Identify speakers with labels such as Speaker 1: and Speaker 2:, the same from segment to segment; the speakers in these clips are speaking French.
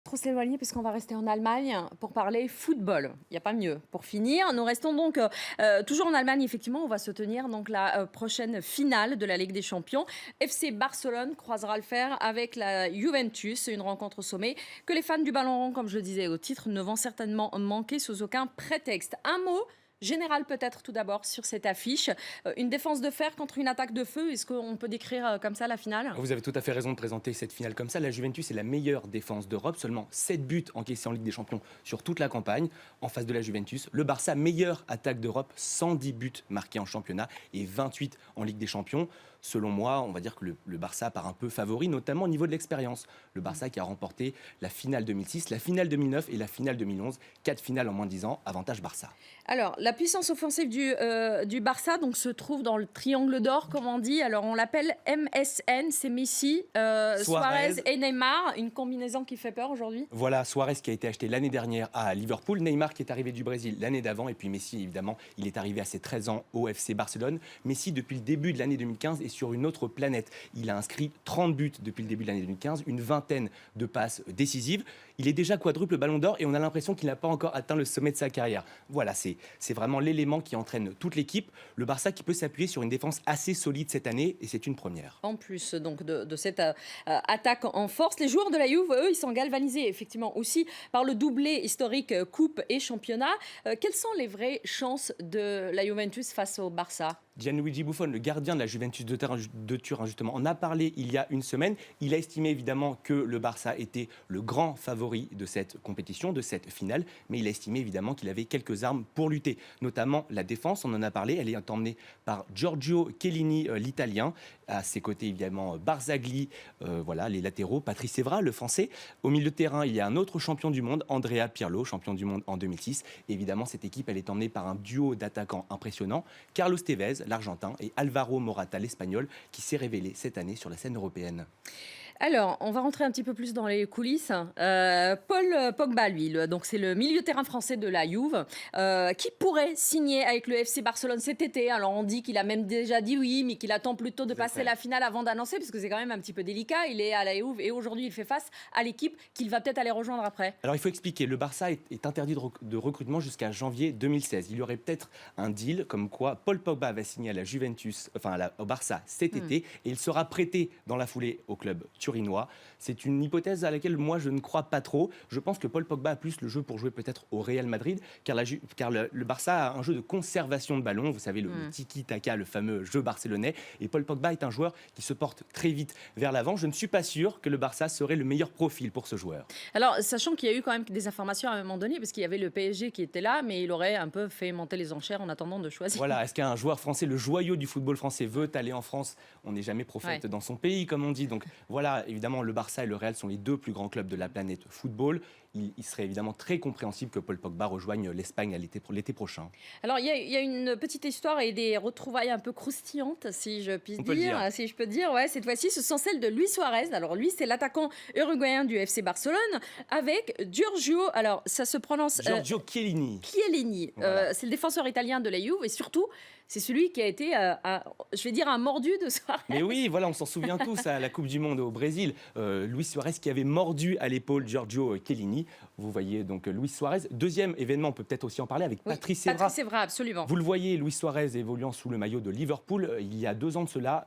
Speaker 1: Trop s'éloigner puisqu'on va rester en Allemagne pour parler football. Il n'y a pas mieux. Pour finir, nous restons donc toujours en Allemagne. Effectivement, on va se tenir donc la prochaine finale de la Ligue des Champions. FC Barcelone croisera le fer avec la Juventus, une rencontre au sommet que les fans du ballon rond, comme je le disais au titre, ne vont certainement manquer sous aucun prétexte. Un mot général peut-être tout d'abord sur cette affiche. Une défense de fer contre une attaque de feu. Est-ce qu'on peut décrire comme ça la finale ?
Speaker 2: Vous avez tout à fait raison de présenter cette finale comme ça. La Juventus est la meilleure défense d'Europe. Seulement 7 buts encaissés en Ligue des Champions sur toute la campagne. En face de la Juventus, le Barça, meilleure attaque d'Europe, 110 buts marqués en championnat et 28 en Ligue des Champions. Selon moi, on va dire que le Barça part un peu favori, notamment au niveau de l'expérience. Le Barça qui a remporté la finale 2006, la finale 2009 et la finale 2011. 4 finales en moins de 10 ans, avantage Barça.
Speaker 1: Alors, la puissance offensive du Barça donc, se trouve dans le triangle d'or, comme on dit. Alors, on l'appelle MSN, c'est Messi, Suarez et Neymar. Une combinaison qui fait peur aujourd'hui.
Speaker 2: Voilà, Suarez qui a été acheté l'année dernière à Liverpool, Neymar qui est arrivé du Brésil l'année d'avant, et puis Messi, évidemment, il est arrivé à ses 13 ans au FC Barcelone. Messi, depuis le début de l'année 2015, est sur une autre planète. Il a inscrit 30 buts depuis le début de l'année 2015, une vingtaine de passes décisives. Il est déjà quadruple ballon d'or et on a l'impression qu'il n'a pas encore atteint le sommet de sa carrière. Voilà, c'est vraiment l'élément qui entraîne toute l'équipe. Le Barça qui peut s'appuyer sur une défense assez solide cette année et c'est une première.
Speaker 1: En plus donc de cette attaque en force, les joueurs de la Juve, eux, ils sont galvanisés effectivement aussi par le doublé historique Coupe et Championnat. Quelles sont les vraies chances de la Juventus face au Barça ?
Speaker 2: Gianluigi Buffon, le gardien de la Juventus de Turin, justement, en a parlé il y a une semaine. Il a estimé évidemment que le Barça était le grand favori de cette compétition, de cette finale, mais il a estimé évidemment qu'il avait quelques armes pour lutter, notamment la défense, on en a parlé, elle est emmenée par Giorgio Chiellini, l'Italien, à ses côtés évidemment Barzagli, voilà, les latéraux, Patrice Evra, le Français. Au milieu de terrain, il y a un autre champion du monde, Andrea Pirlo, champion du monde en 2006. Évidemment, cette équipe, elle est emmenée par un duo d'attaquants impressionnants, Carlos Tevez, l'Argentin, et Alvaro Morata, l'Espagnol, qui s'est révélé cette année sur la scène européenne.
Speaker 1: Alors, on va rentrer un petit peu plus dans les coulisses. Paul Pogba, lui, donc c'est le milieu de terrain français de la Juve, qui pourrait signer avec le FC Barcelone cet été. Alors, on dit qu'il a même déjà dit oui, mais qu'il attend plutôt de passer la finale avant d'annoncer, parce que c'est quand même un petit peu délicat. Il est à la Juve et aujourd'hui, il fait face à l'équipe qu'il va peut-être aller rejoindre après.
Speaker 2: Alors, il faut expliquer, le Barça est interdit de recrutement jusqu'à janvier 2016. Il y aurait peut-être un deal comme quoi Paul Pogba va signer à la Juventus, au Barça cet été, et il sera prêté dans la foulée au club turinois. C'est une hypothèse à laquelle moi je ne crois pas trop. Je pense que Paul Pogba a plus le jeu pour jouer peut-être au Real Madrid, car le Barça a un jeu de conservation de ballon, vous savez, le tiki-taka, le fameux jeu barcelonais, et Paul Pogba est un joueur qui se porte très vite vers l'avant. Je ne suis pas sûr que le Barça serait le meilleur profil pour ce joueur.
Speaker 1: Alors, sachant qu'il y a eu quand même des informations à un moment donné, parce qu'il y avait le PSG qui était là, mais il aurait un peu fait monter les enchères en attendant de choisir.
Speaker 2: Voilà, est-ce qu'un joueur français, le joyau du football français, veut aller en France ? On n'est jamais prophète dans son pays, comme on dit. Donc voilà, évidemment, le Barça et le Real sont les deux plus grands clubs de la planète football. Il serait évidemment très compréhensible que Paul Pogba rejoigne l'Espagne l'été prochain.
Speaker 1: Alors, il y a une petite histoire et des retrouvailles un peu croustillantes, si je puis dire. Si je peux dire, ouais, cette fois-ci, ce sont celles de Luis Suarez. Alors, lui, c'est l'attaquant uruguayen du FC Barcelone, avec Giorgio, alors ça se prononce...
Speaker 2: Giorgio Chiellini.
Speaker 1: Chiellini, voilà. C'est le défenseur italien de la Juve, et surtout, c'est celui qui a été, je vais dire, un mordu de Suarez.
Speaker 2: Mais oui, voilà, on s'en souvient tous à la Coupe du Monde au Brésil. Luis Suarez qui avait mordu à l'épaule Giorgio Chiellini. Vous voyez donc Luis Suarez. Deuxième événement, on peut peut-être aussi en parler avec Patrice Evra.
Speaker 1: Patrice Evra, absolument.
Speaker 2: Vous le voyez, Luis Suarez évoluant sous le maillot de Liverpool. Il y a 2 ans de cela,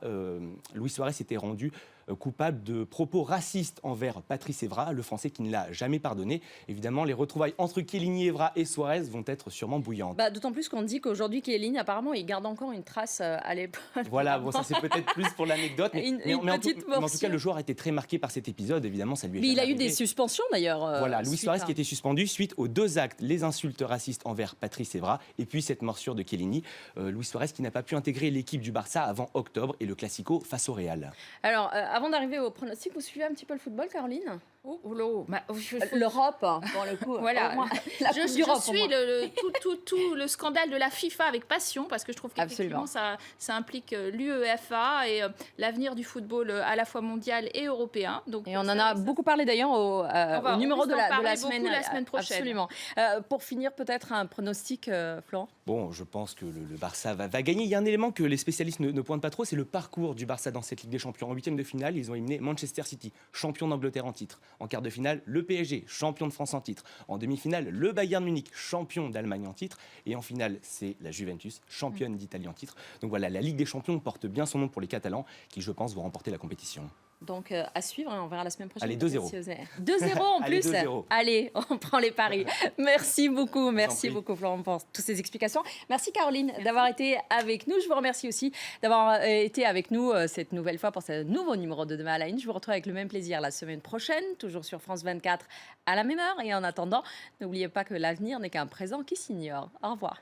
Speaker 2: Luis Suarez s'était rendu coupable de propos racistes envers Patrice Evra, le Français qui ne l'a jamais pardonné. Évidemment, les retrouvailles entre Chiellini, Evra et Suarez vont être sûrement bouillantes.
Speaker 1: D'autant plus qu'on dit qu'aujourd'hui, Chiellini, apparemment, il garde encore une trace à l'épaule.
Speaker 2: Voilà, bon, ça c'est peut-être plus pour l'anecdote. Mais en tout cas, le joueur a été très marqué par cet épisode. Évidemment, ça lui est
Speaker 1: Mais il a eu
Speaker 2: arrivé.
Speaker 1: des suspensions d'ailleurs.
Speaker 2: Voilà, Luis Suarez qui était suspendu suite aux 2 actes, les insultes racistes envers Patrice Evra et puis cette morsure de Chiellini. Luis Suarez qui n'a pas pu intégrer l'équipe du Barça avant octobre et le Classico face au Real.
Speaker 1: Alors, avant d'arriver au pronostic, vous suivez un petit peu le football, Caroline ? L'Europe, pour le coup.
Speaker 3: Voilà. Je suis tout le scandale de la FIFA avec passion, parce que je trouve qu'effectivement ça implique l'UEFA et l'avenir du football à la fois mondial et européen. Donc,
Speaker 1: et on en a beaucoup parlé d'ailleurs au numéro de la semaine prochaine.
Speaker 3: Absolument.
Speaker 1: Pour finir, peut-être un pronostic, Florent ?
Speaker 2: Bon, je pense que le Barça va gagner. Il y a un élément que les spécialistes ne pointent pas trop, c'est le parcours du Barça dans cette Ligue des Champions. En 8e de finale, ils ont éliminé Manchester City, champion d'Angleterre en titre. En quart de finale, le PSG, champion de France en titre. En demi-finale, le Bayern Munich, champion d'Allemagne en titre. Et en finale, c'est la Juventus, championne d'Italie en titre. Donc voilà, la Ligue des Champions porte bien son nom pour les Catalans, qui, je pense, vont remporter la compétition.
Speaker 1: Donc à suivre, on verra la semaine prochaine.
Speaker 2: Allez, 2-0.
Speaker 1: 2-0 en plus.
Speaker 2: Allez, 2-0.
Speaker 1: Allez, on prend les paris. Merci beaucoup Florent pour toutes ces explications. Merci Caroline d'avoir été avec nous. Je vous remercie aussi d'avoir été avec nous cette nouvelle fois pour ce nouveau numéro de Demain à la Une. Je vous retrouve avec le même plaisir la semaine prochaine, toujours sur France 24 à la même heure. Et en attendant, n'oubliez pas que l'avenir n'est qu'un présent qui s'ignore. Au revoir.